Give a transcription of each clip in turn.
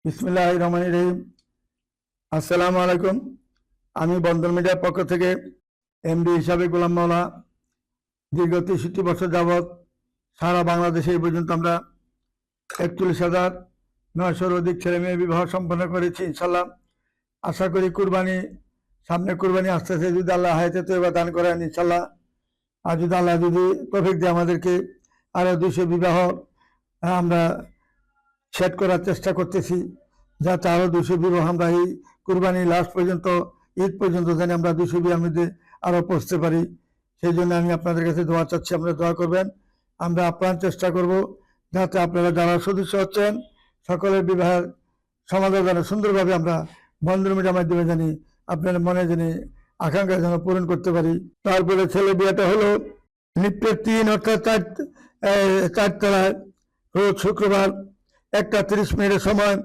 বিসমিল্লাহির রহমানির রহিম। আসসালামু আলাইকুম। আমি বন্ধন মিডিয়ার পক্ষ থেকে এমডি হিসাবে গোলাম মাওলা দীর্ঘ ৬৩ বছর যাবৎ সারা বাংলাদেশে এই পর্যন্ত আমরা ৪১,৯০০-র অধিক ছেলে মেয়ে বিবাহ সম্পন্ন করেছি ইনশাল্লাহ। আশা করি সামনে কুরবানি আসতেছে, যদি আল্লাহ হায়াতে তৈবা দান করেন ইনশাল্লাহ। আর যদি আল্লাহ তৌফিক দিয়ে আমাদেরকে আরও ২০০ বিবাহ আমরা সেট করার চেষ্টা করতেছি, যাতে আরও ২০০ বিবাহ আমরা এই কুরবানি লাস্ট পর্যন্ত, ঈদ পর্যন্ত যেন আমরা ২০০ বিবাহের মধ্যে আরও পৌঁছতে পারি। সেই জন্য আমি আপনাদের কাছে দোয়া চাচ্ছি, আপনারা দোয়া করবেন। আমরা আপ্রাণ চেষ্টা করব যাতে আপনারা যারা সদস্য হচ্ছেন সকলের বিবাহের সমাধান যেন সুন্দরভাবে আমরা বন্ধন মিডিয়ার মাধ্যমে জানি আপনার মনে জানি আকাঙ্ক্ষা যেন পূরণ করতে পারি। তারপরে ছেলে বিয়েটা হলো নিত্যের ৩ অর্থাৎ ৪ তলায় রোজ শুক্রবার 1:30 মিনিটের সময়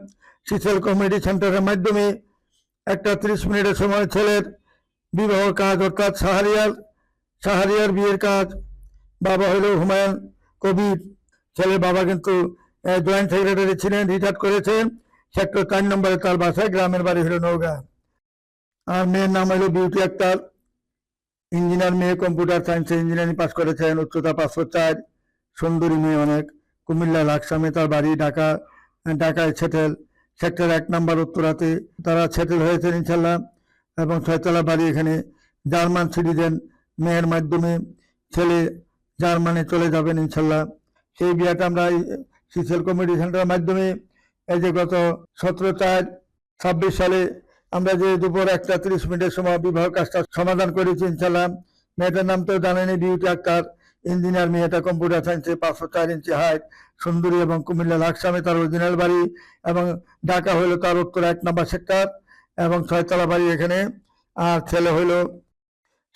শিথিল কমিউনিটি সেন্টারের মাধ্যমে 1:30 মিনিটের সময় ছেলের বিবাহ কাজ অর্থাৎ শাহরিয়ার বিয়ের কাজ। বাবা হলো হুমায়ুন কবির। ছেলের বাবা কিন্তু জয়েন্ট সেক্রেটারি ছিলেন, রিটায়ার করেছেন। সেক্টর ৪ নম্বরে তার বাসায়, গ্রামের বাড়ি হলো নওগাঁ। আর মেয়ের নাম হলো বিউটি আক্তার। ইঞ্জিনিয়ার মেয়ে, কম্পিউটার সায়েন্সে ইঞ্জিনিয়ারিং পাস করেছেন, উচ্চতা 5'4", সুন্দরী মেয়ে অনেক। কুমিল্লা লাকসামে তার বাড়ি, ঢাকায় সেক্টর 1 নম্বর উত্তরাতে তারা সেটেল হয়েছেন ইনশাল্লাহ। এবং 6 তলা বাড়ি এখানে। জার্মান সিটিজেন, মেয়ের মাধ্যমে ছেলে জার্মানে চলে যাবেন ইনশাল্লাহ। সেই বিয়েটা আমরা শিথিল কমিউনিটি সেন্টারের মাধ্যমে এই যে গত 17/4/26 সালে আমরা যে দুপুর 1:30 মিনিটের সময় বিবাহ কাজটা সমাধান করেছি ইনশাল্লাহ। মেয়েটার নাম তো জানেনি, বিউটি আক্তার। ইঞ্জিনিয়ার মেয়েটা, কম্পিউটার সায়েন্সে, 5'4" হাইট, সুন্দরী এবং কুমিল্লা লাকসামে তার অরিজিনাল বাড়ি এবং ঢাকা হইলো তার উত্তর 1 নম্বর সেক্টর এবং 6 তলা বাড়ি এখানে। আর ছেলে হইল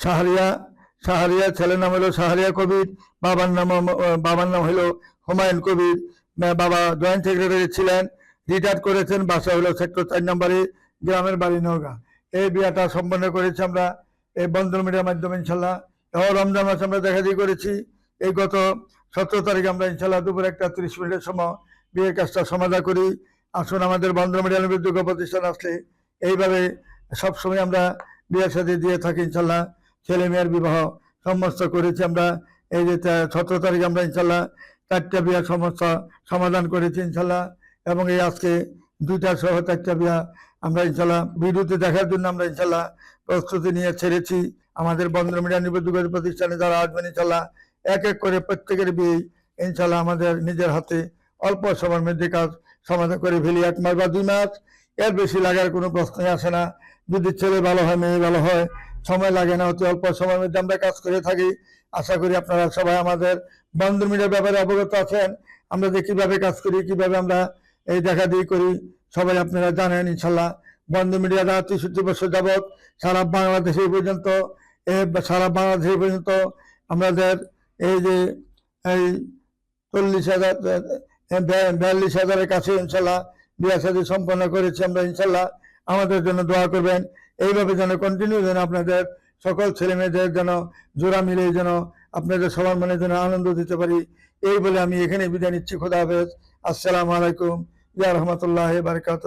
শাহরিয়া, ছেলের নাম হলো শাহরিয়া কবির। বাবার নাম হলো হুমায়ুন কবির। বাবা জয়েন্ট সেক্রেটারি ছিলেন, রিটায়ার করেছেন। বাসা হলো সেক্টর 4 নম্বরে, গ্রামের বাড়ি নওগাঁ। এই বিয়েটা সম্পন্ন করেছি আমরা এই বন্ধন মিডিয়ার মাধ্যমে ইনশাল্লাহ। এবং রমজান মাসে আমরা দেখা দিয়ে করেছি। এই গত 17 তারিখে আমরা ইনশাল্লাহ দুপুর 1:30 মিনিটের সময় বিয়ের কাজটা সমাধা করি। আসুন, আমাদের বন্ধন মিডিয়ার নির্ভরযোগ্য প্রতিষ্ঠান আসলে এইভাবে সবসময় আমরা বিয়ের সাথে দিয়ে থাকি ইনশাল্লাহ। ছেলে মেয়ের বিবাহ সমস্ত করেছি আমরা। এই যে 17 তারিখে আমরা ইনশাল্লাহ 4টা বিয়ার সমস্যা সমাধান করেছি ইনশাল্লাহ। এবং এই আজকে 2টা সহ 4টা বিয়া আমরা ইনশাল্লাহ ভিডিওতে দেখার জন্য আমরা ইনশাল্লাহ প্রস্তুতি নিয়ে ছেড়েছি। আমাদের বন্ধন মিডিয়ার নির্ভরযোগ্য প্রতিষ্ঠানে যারা আসবেন ইনশাল্লাহ এক এক করে প্রত্যেকের বিয়ে ইনশাল্লাহ আমাদের নিজের হাতে অল্প সময়ের মধ্যে কাজ সমাধান করে ফেলি। 1 মাস বা 2 মাস, এর বেশি লাগার কোনো প্রশ্নই আসে না। যদি ছেলে ভালো হয়, মেয়ে ভালো হয়, সময় লাগে না। অতি অল্প সময়ের মধ্যে আমরা কাজ করে থাকি। আশা করি আপনারা সবাই আমাদের বন্ধন মিডিয়ার ব্যাপারে অবগত আছেন। আমরা যে কীভাবে কাজ করি, কীভাবে আমরা এই দেখা দিয়ে করি, সবাই আপনারা জানেন ইনশাল্লাহ। বন্ধন মিডিয়া 63 বছর যাবৎ সারা বাংলাদেশে পর্যন্ত আমাদের এই যে এই 42,000-এর কাছে ইনশাল্লাহ বিয়ে শাদী সম্পন্ন করেছি আমরা ইনশাল্লাহ। আমাদের জন্য দোয়া করবেন। এইভাবে যেন কন্টিনিউ যেন আপনাদের সকল ছেলে মেয়েদের যেন জোড়া মিলে যেন আপনাদের সবার মনে যেন আনন্দ দিতে পারি, এই বলে আমি এখানে বিদায় নিচ্ছি। খোদা হাফেজ। আসসালামু আলাইকুম ইয়া রহমতুল্লাহ বারাকাতুহু।